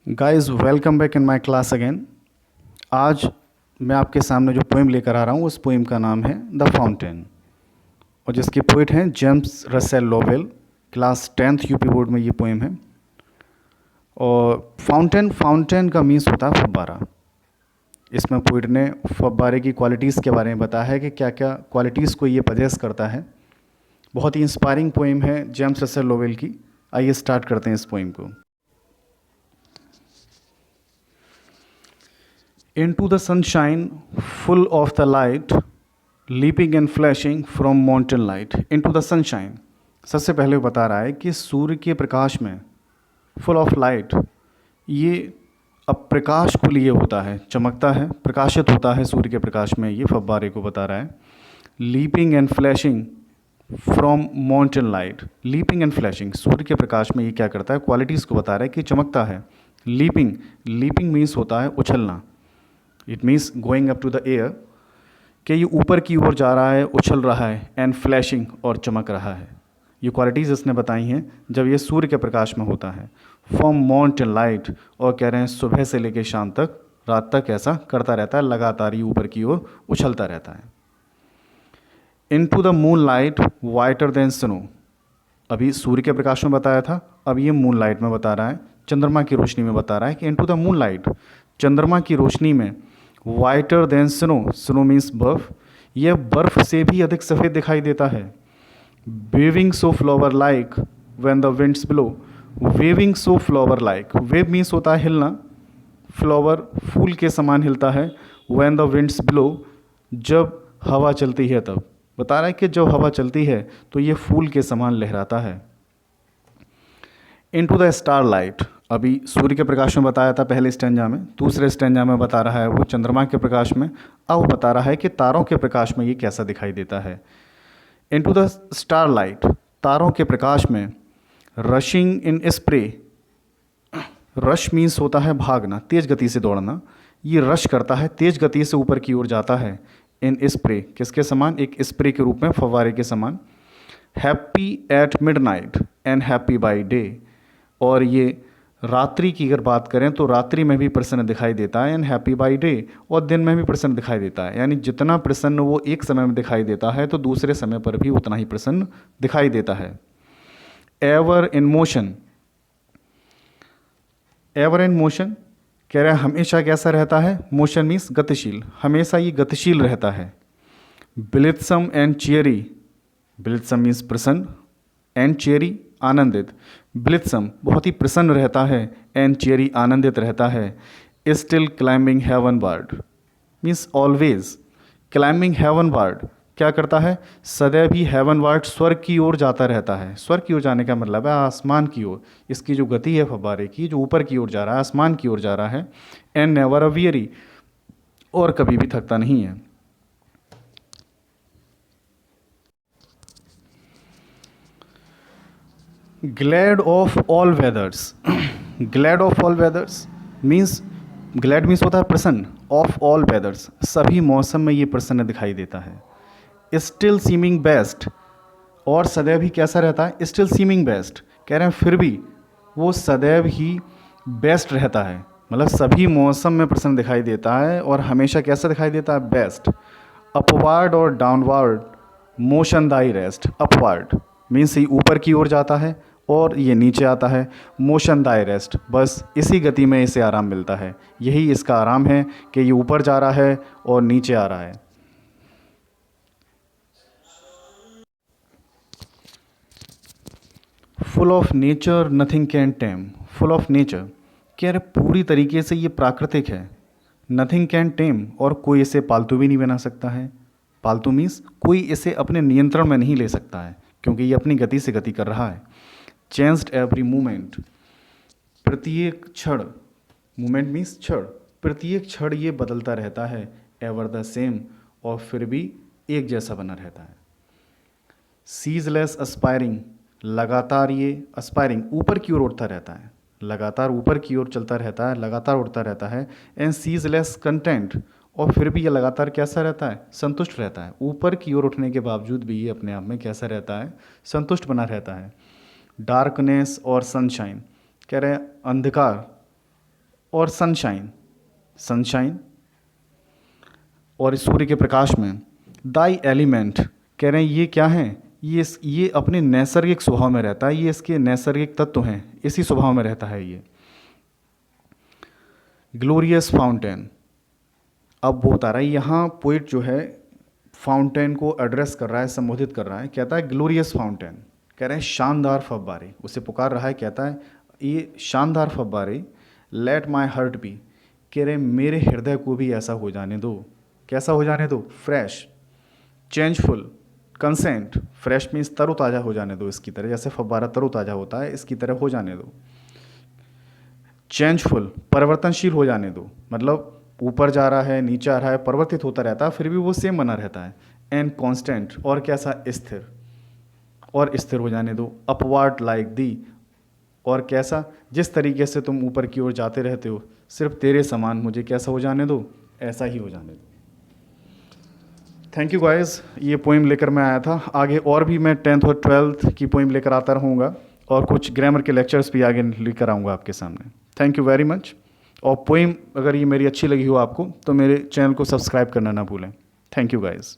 Guys welcome back in my class again. आज मैं आपके सामने जो पोएम लेकर आ रहा हूँ उस पोएम का नाम है द फाउंटेन और जिसके पोइट हैं James Russell Lowell. Class 10th UP board में ये पोएम है। और फाउंटेन फाउंटेन का मीन्स होता है फव्वारा। इसमें पोइट ने फव्वारे की क्वालिटीज़ के बारे में बताया है कि क्या क्या क्वालिटीज़ को ये पजेस करता है। बहुत ही इंस्पायरिंग पोएम है जेम्स रसेल लोवेल की। आइए स्टार्ट करते हैं इस पोएम को। Into the sunshine, full of the light, leaping and flashing from mountain light. Into the sunshine. सबसे पहले बता रहा है कि सूर्य के प्रकाश में फुल ऑफ लाइट, ये अब प्रकाश को लिए होता है, चमकता है, प्रकाशित होता है सूर्य के प्रकाश में। ये फव्वारे को बता रहा है। Leaping and flashing from mountain light. Leaping and flashing, सूर्य के प्रकाश में ये क्या करता है, क्वालिटीज़ को बता रहा है कि चमकता है। लीपिंग, लीपिंग मीन्स होता है उछलना। It means going up to the air, कि ये ऊपर की ओर जा रहा है, उछल रहा है। एंड फ्लैशिंग, और चमक रहा है। ये क्वालिटीज़ इसने बताई हैं जब ये सूर्य के प्रकाश में होता है। फ्रॉम माउंटेन लाइट, और कह रहे हैं सुबह से लेकर शाम तक, रात तक ऐसा करता रहता है, लगातार ये ऊपर की ओर उछलता रहता है। Into the moonlight whiter than snow. अभी सूर्य के प्रकाश में बताया था, अब ये मून लाइट में बता रहा है, चंद्रमा की रोशनी में बता रहा है कि इन टू द मून लाइट, चंद्रमा की रोशनी में। वाइटर देन स्नो, स्नो मीन्स बर्फ, यह बर्फ से भी अधिक सफ़ेद दिखाई देता है। Waving so flower like when the winds blow. Waving so flower like, wave means होता है हिलना, फ्लावर फूल के समान हिलता है। व्हेन द विंड्स ब्लो, जब हवा चलती है तब। बता रहा है कि जब हवा चलती है तो ये फूल के समान लहराता है। Into the star light, अभी सूर्य के प्रकाश में बताया था पहले स्टेंजा में, दूसरे स्टेंजा में बता रहा है वो चंद्रमा के प्रकाश में। अब बता रहा है कि तारों के प्रकाश में ये कैसा दिखाई देता है। Into the star light, तारों के प्रकाश में। रशिंग इन स्प्रे, रश मीन्स होता है भागना, तेज गति से दौड़ना। ये रश करता है, तेज गति से ऊपर की ओर जाता है। इन स्प्रे, किसके समान, एक स्प्रे के रूप में, फव्वारे के समान। Happy at midnight and happy by day, और ये रात्रि की अगर बात करें तो रात्रि में भी प्रसन्न दिखाई देता है। एंड हैप्पी बाई डे, और दिन में भी प्रसन्न दिखाई देता है। यानी जितना प्रसन्न वो एक समय में दिखाई देता है तो दूसरे समय पर भी उतना ही प्रसन्न दिखाई देता है। Ever in motion, ever in motion, कह रहे हैं हमेशा कैसा रहता है, मोशन मीन्स गतिशील, हमेशा ये गतिशील रहता है। ब्लित्सम एंड चियरी, ब्लित्सम मीन्स प्रसन्न, एंड चियरी आनंदित। ब्लित्सम बहुत ही प्रसन्न रहता है, एंड चियरी आनंदित रहता है। Still climbing heaven word means always. Climbing heaven word क्या करता है, सदैव ही हेवन वर्ड, स्वर्ग की ओर जाता रहता है। स्वर्ग की ओर जाने का मतलब है आसमान की ओर। इसकी जो गति है फव्वारे की, जो ऊपर की ओर जा रहा है, आसमान की ओर जा रहा है। एंड नेवर अ वियरी, और कभी भी थकता नहीं है। Glad of all weathers, glad of all weathers means, glad means होता है प्रसन्न, ऑफ ऑल वेदर्स, सभी मौसम में ये प्रसन्न दिखाई देता है। स्टिल सीमिंग बेस्ट, और सदैव ही कैसा रहता है, स्टिल सीमिंग बेस्ट, कह रहे हैं फिर भी वो सदैव ही बेस्ट रहता है, मतलब सभी मौसम में प्रसन्न दिखाई देता है और हमेशा कैसा दिखाई देता है, बेस्ट। अपवार्ड और downward motion thy rest, upward means ये ऊपर की ओर जाता है और ये नीचे आता है। मोशन दाई रेस्ट, बस इसी गति में इसे आराम मिलता है। यही इसका आराम है कि ये ऊपर जा रहा है और नीचे आ रहा है। Full of nature nothing can time, full of nature, कह रहे पूरी तरीके से ये प्राकृतिक है। नथिंग कैन टेम, और कोई इसे पालतू भी नहीं बना सकता है। पालतू मीन्स कोई इसे अपने नियंत्रण में नहीं ले सकता है, क्योंकि ये अपनी गति से गति कर रहा है। चेंज्ड एवरी मोमेंट, प्रत्येक क्षण, मोमेंट मीन्स क्षण, प्रत्येक क्षण ये बदलता रहता है। एवर द सेम, और फिर भी एक जैसा बना रहता है। सीजलेस अस्पायरिंग, लगातार ये अस्पायरिंग ऊपर की ओर उठता रहता है, लगातार ऊपर की ओर चलता रहता है, लगातार उड़ता रहता है। एंड सीजलेस कंटेंट, और फिर भी ये लगातार कैसा रहता है, संतुष्ट रहता है। ऊपर की ओर उठने के बावजूद भी ये अपने आप में कैसा रहता है, संतुष्ट बना रहता है। डार्कनेस और सनशाइन, कह रहे हैं अंधकार और सनशाइन, सनशाइन और सूर्य के प्रकाश में दाई एलिमेंट, कह रहे हैं ये क्या है, ये अपने नैसर्गिक स्वभाव में रहता है, ये इसके नैसर्गिक तत्व हैं, इसी स्वभाव में रहता है ये। ग्लोरियस फाउंटेन, अब वो बता रहा है, यहाँ पोइट जो है फाउंटेन को एड्रेस कर रहा है, संबोधित कर रहा है, कहता है ग्लोरियस फाउंटेन, कह रहे हैं शानदार फव्वारे, उसे पुकार रहा है, कहता है ये शानदार फव्वारे, लेट माई हार्ट बी, कह रहे मेरे हृदय को भी ऐसा हो जाने दो, कैसा हो जाने दो, fresh, changeful, consent, fresh means तरोताज़ा हो जाने दो, इसकी तरह, जैसे फव्वारा तरोताज़ा होता है इसकी तरह हो जाने दो। चेंजफुल, परिवर्तनशील हो जाने दो, मतलब ऊपर जा रहा है, नीचे आ रहा है, परिवर्तित होता रहता है, फिर भी वो सेम बना रहता है। एंड कांस्टेंट, और कैसा, स्थिर, और स्थिर हो जाने दो। अपवार्ड लाइक दी, और कैसा, जिस तरीके से तुम ऊपर की ओर जाते रहते हो, सिर्फ तेरे समान मुझे कैसा हो जाने दो, ऐसा ही हो जाने दो। थैंक यू गाइस, ये पोइम लेकर मैं आया था। आगे और भी मैं 10th और 12th की पोइम लेकर आता रहूँगा, और कुछ ग्रामर के लेक्चर्स भी आगे लेकर आऊँगा आपके सामने। Thank you very much. और पोइम अगर ये मेरी अच्छी लगी हो आपको तो मेरे चैनल को सब्सक्राइब करना ना भूलें। Thank you guys.